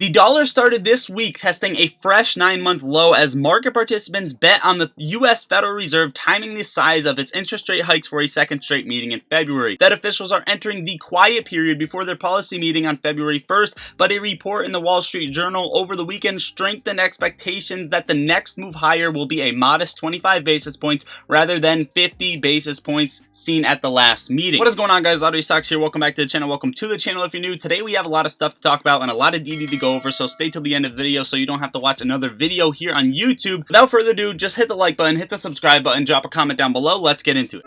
The dollar started this week testing a fresh 9-month low as market participants bet on the U.S. Federal Reserve timing the size of its interest rate hikes for a second straight meeting in February. Fed officials are entering the quiet period before their policy meeting on February 1st, but a report in the Wall Street Journal over the weekend strengthened expectations that the next move higher will be a modest 25 basis points rather than 50 basis points seen at the last meeting. What is going on, guys? Lottery Stocks here. Welcome back to the channel. Welcome to the channel if you're new. Today we have a lot of stuff to talk about and a lot of DD to go over, so stay till the end of the video so you don't have to watch another video here on YouTube. Without further ado, just hit the like button, hit the subscribe button, drop a comment down below. Let's get into it.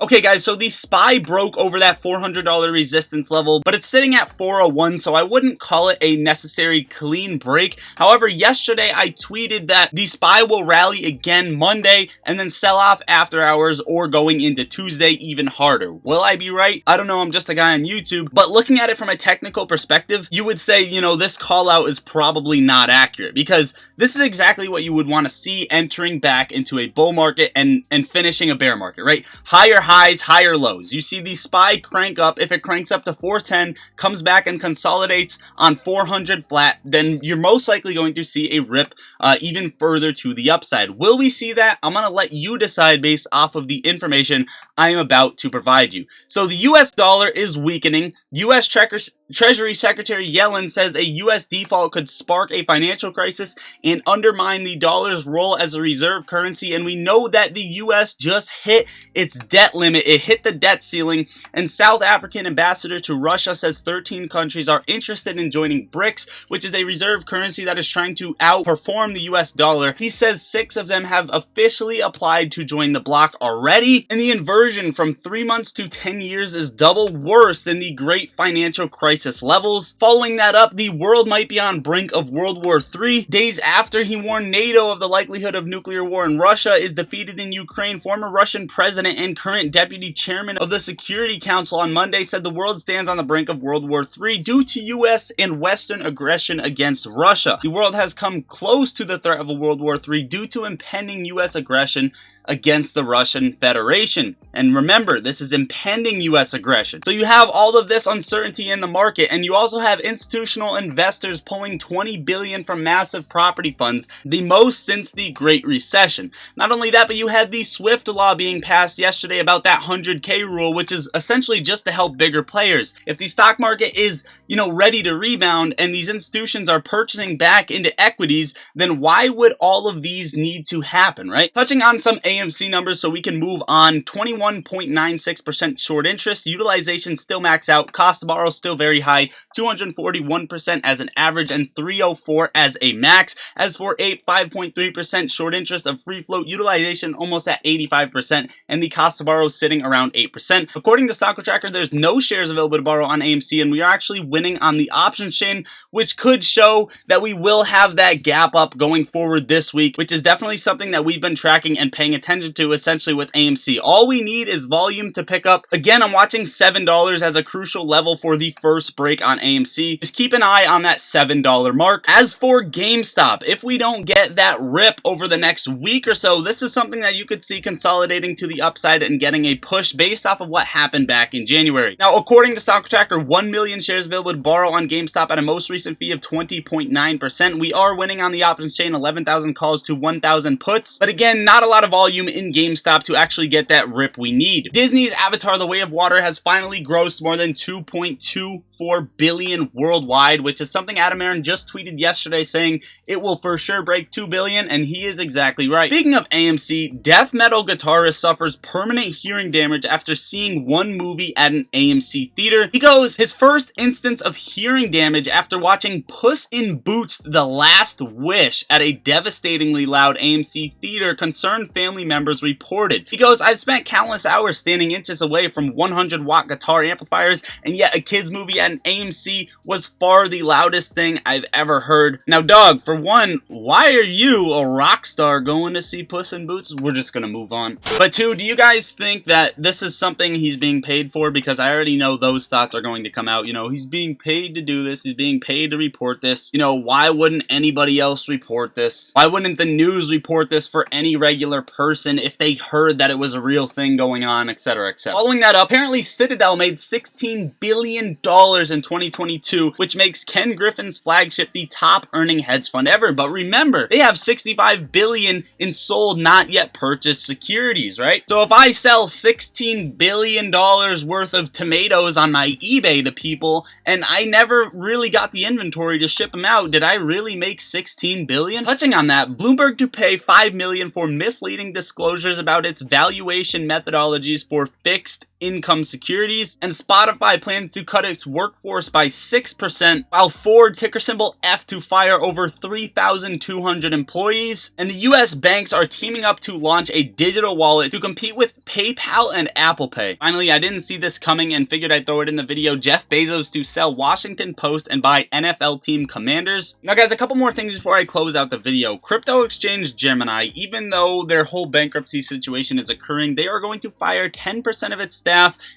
Okay guys, so the SPY broke over that $400 resistance level, but it's sitting at 401, so I wouldn't call it a necessary clean break. However, yesterday I tweeted that the SPY will rally again Monday and then sell off after hours or going into Tuesday even harder. Will I be right? I don't know, I'm just a guy on YouTube, but looking at it from a technical perspective, you would say, you know, this call out is probably not accurate because this is exactly what you would want to see entering back into a bull market and finishing a bear market, right? Higher highs, higher lows. You see the SPY crank up. If it cranks up to 410, comes back and consolidates on 400 flat, then you're most likely going to see a rip even further to the upside. Will we see that? I'm going to let you decide based off of the information I am about to provide you. So the US dollar is weakening. US Treasury Secretary Yellen says a US default could spark a financial crisis and undermine the dollar's role as a reserve currency, and we know that the US just hit its debt limit. It hit the debt ceiling, and South African ambassador to Russia says 13 countries are interested in joining BRICS, which is a reserve currency that is trying to outperform the US dollar. He says 6 of them have officially applied to join the bloc already, and the inversion from 3 months to 10 years is double worse than the great financial crisis levels. Following that up, the world might be on brink of World War III. Days after he warned NATO of the likelihood of nuclear war in Russia is defeated in Ukraine, former Russian president and current deputy chairman of the Security Council on Monday said the world stands on the brink of World War III due to US and Western aggression against Russia. The world has come close to the threat of a World War III due to impending US aggression against the Russian Federation. And remember, this is impending US aggression. So you have all of this uncertainty in the market, and you also have institutional investors pulling $20 billion from massive property funds, the most since the Great Recession. Not only that, but you had the SWIFT law being passed yesterday about that 100K rule, which is essentially just to help bigger players. If the stock market is, you know, ready to rebound and these institutions are purchasing back into equities, then why would all of these need to happen, right? Touching on some AMC numbers so we can move on. 21.96% short interest, utilization still max out, cost to borrow still very high, 241% as an average and 304 as a max. As for a 5.3% short interest of free float, utilization almost at 85% and the cost to borrow sitting around 8%. According to Stock Tracker, there's no shares available to borrow on AMC, and we are actually winning on the options chain, which could show that we will have that gap up going forward this week, which is definitely something that we've been tracking and paying attention to essentially with AMC. All we need is volume to pick up. Again, I'm watching $7 as a crucial level for the first break on AMC. Just keep an eye on that $7 mark. As for GameStop, if we don't get that rip over the next week or so, this is something that you could see consolidating to the upside and getting a push based off of what happened back in January. Now, according to Stock Tracker, 1 million shares available to borrow on GameStop at a most recent fee of 20.9%. We are winning on the options chain, 11,000 calls to 1,000 puts. But again, not a lot of volume in GameStop to actually get that rip we need. Disney's Avatar: The Way of Water has finally grossed more than $2.24 billion worldwide, which is something Adam Aaron just tweeted yesterday saying it will for sure break $2 billion, and he is exactly right. Speaking of AMC, death metal guitarist suffers permanent hearing damage after seeing one movie at an AMC theater. He goes, his first instance of hearing damage after watching Puss in Boots: The Last Wish at a devastatingly loud AMC theater, concerned family members reported. He goes, I've spent countless hours standing inches away from 100-watt guitar amplifiers, and yet a kid's movie at an AMC was far the loudest thing I've ever heard. Now, dog, for one, why are you, a rock star, going to see Puss in Boots? We're just gonna move on. But two, do you guys think that this is something he's being paid for? Because I already know those thoughts are going to come out. You know, he's being paid to do this. He's being paid to report this. You know, why wouldn't anybody else report this? Why wouldn't the news report this for any regular person? person if they heard that it was a real thing going on, etc, etc. Following that up, apparently Citadel made $16 billion in 2022, which makes Ken Griffin's flagship the top earning hedge fund ever. But remember, they have $65 billion in sold, not yet purchased securities, right? So if I sell $16 billion worth of tomatoes on my eBay to people, and I never really got the inventory to ship them out, did I really make $16 billion? Touching on that, Bloomberg to pay $5 million for misleading disclosures about its valuation methodologies for fixed income securities, and Spotify plans to cut its workforce by 6%, while Ford, ticker symbol F, to fire over 3,200 employees, and the US banks are teaming up to launch a digital wallet to compete with PayPal and Apple Pay. Finally, I didn't see this coming and figured I'd throw it in the video. Jeff Bezos to sell Washington Post and buy NFL team Commanders. Now guys, a couple more things before I close out the video. Crypto exchange Gemini, even though their whole bankruptcy situation is occurring, they are going to fire 10% of its staff,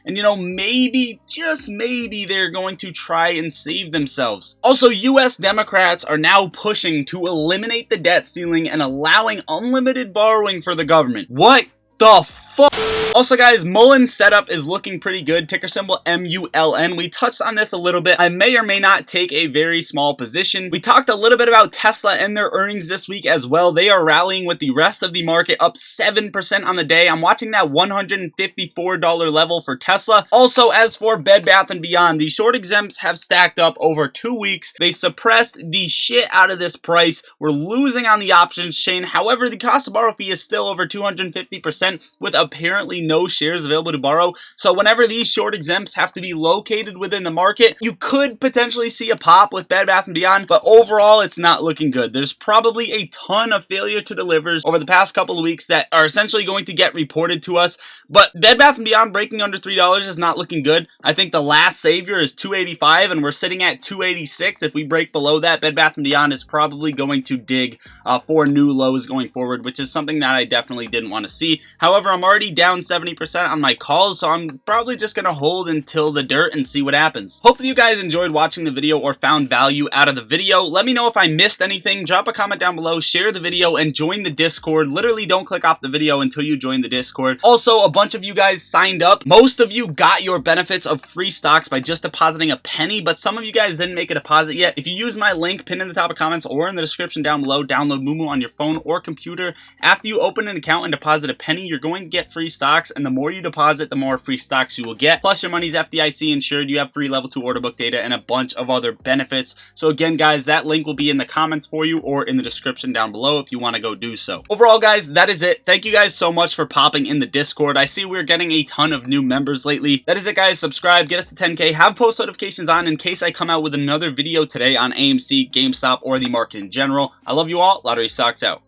and maybe, just maybe, they're going to try and save themselves. Also, US Democrats are now pushing to eliminate the debt ceiling and allowing unlimited borrowing for the government. What the fuck? Also guys, Mullen's setup is looking pretty good, ticker symbol MULN. We touched on this a little bit. I may or may not take a very small position. We talked a little bit about Tesla and their earnings this week as well. They are rallying with the rest of the market, up 7% on the day. I'm watching that $154 level for Tesla. Also, as for Bed Bath & Beyond, the short exempts have stacked up over 2 weeks. They suppressed the shit out of this price. We're losing on the options chain. However, the cost to borrow fee is still over 250%, with apparently no shares available to borrow. So whenever these short exempts have to be located within the market, you could potentially see a pop with Bed Bath & Beyond, but overall it's not looking good. There's probably a ton of failure to delivers over the past couple of weeks that are essentially going to get reported to us, but Bed Bath & Beyond breaking under $3 is not looking good. I think the last savior is $285 and we're sitting at $286. If we break below that, Bed Bath & Beyond is probably going to dig for new lows going forward, which is something that I definitely didn't want to see. However, I'm already down 70% on my calls, so I'm probably just going to hold until the dirt and see what happens. Hopefully you guys enjoyed watching the video or found value out of the video. Let me know if I missed anything. Drop a comment down below, share the video, and join the Discord. Literally don't click off the video until you join the Discord. Also, a bunch of you guys signed up. Most of you got your benefits of free stocks by just depositing a penny, but some of you guys didn't make a deposit yet. If you use my link pinned in the top of comments or in the description down below, download Moomoo on your phone or computer. After you open an account and deposit a penny, you're going to get free stocks, and the more you deposit, the more free stocks you will get. Plus, your money's FDIC insured, you have free level 2 order book data, and a bunch of other benefits. So again, guys, that link will be in the comments for you or in the description down below if you want to go do so. Overall, guys, that is it. Thank you guys so much for popping in the Discord. I see we're getting a ton of new members lately. That is it, guys. Subscribe, get us to 10K, have post notifications on in case I come out with another video today on AMC, GameStop, or the market in general. I love you all. Lottery Stocks out.